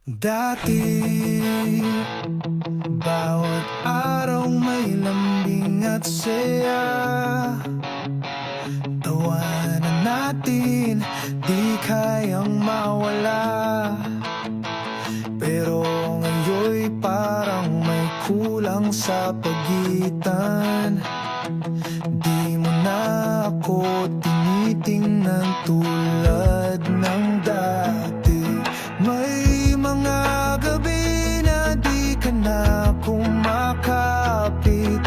Dati, bawat araw may lambing at saya. Tawanan natin, di kayang mawala. Pero ngayon'y parang may kulang sa pagitan. Di mo na ako tinitingnan tulad ng dati. May mga gabi na di ka na kumakapit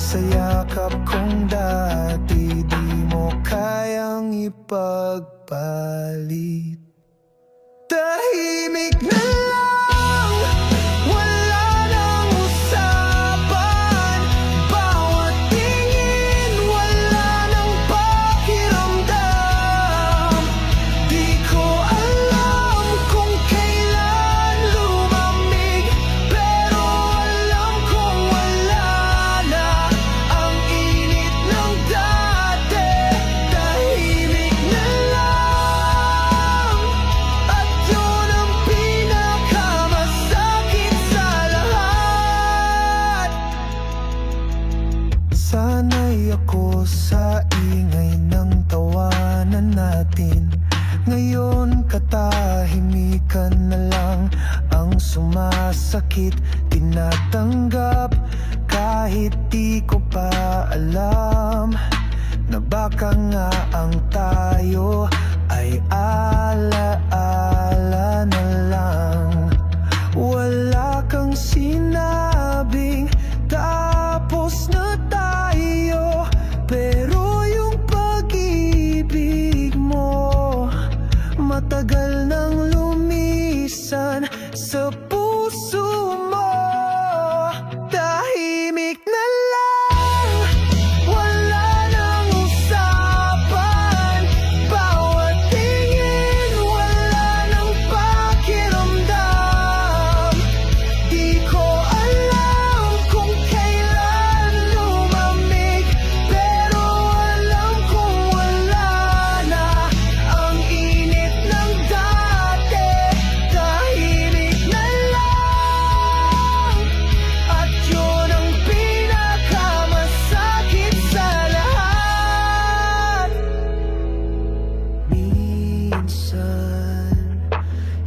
sa yakap kong dati. Di mo kayang ipagpalit. Tahimik na lang, wala nang usapan. Bawat tingin, wala nang pakiramdam. Di ko alam kung kailan lumamig, pero alam kong wala na ang init ng dati. Tahimik na lang, at yun ang pinakamasakit sa lahat. Sana'y ako sa ingay ng tawanan natin. Ngayon katahimikan na lang ang sumasakit. Tinatanggap kahit di ko pa alam na baka nga ang tayo ay alaala na lang. Wala kang sinabing tapos na tayo, pero yung pag-ibig mo matagal nang lumisan sa puso mo. Tahimik na lang, wala nang usapan. Bawat tingin, wala nang pakiramdam. Di ko alam kung kailan lumamig, pero alam kong wala na ang init ng dati. Tahimik na lang, at yun ang pinakamasakit sa lahat. Minsan,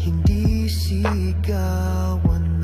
hindi sigawan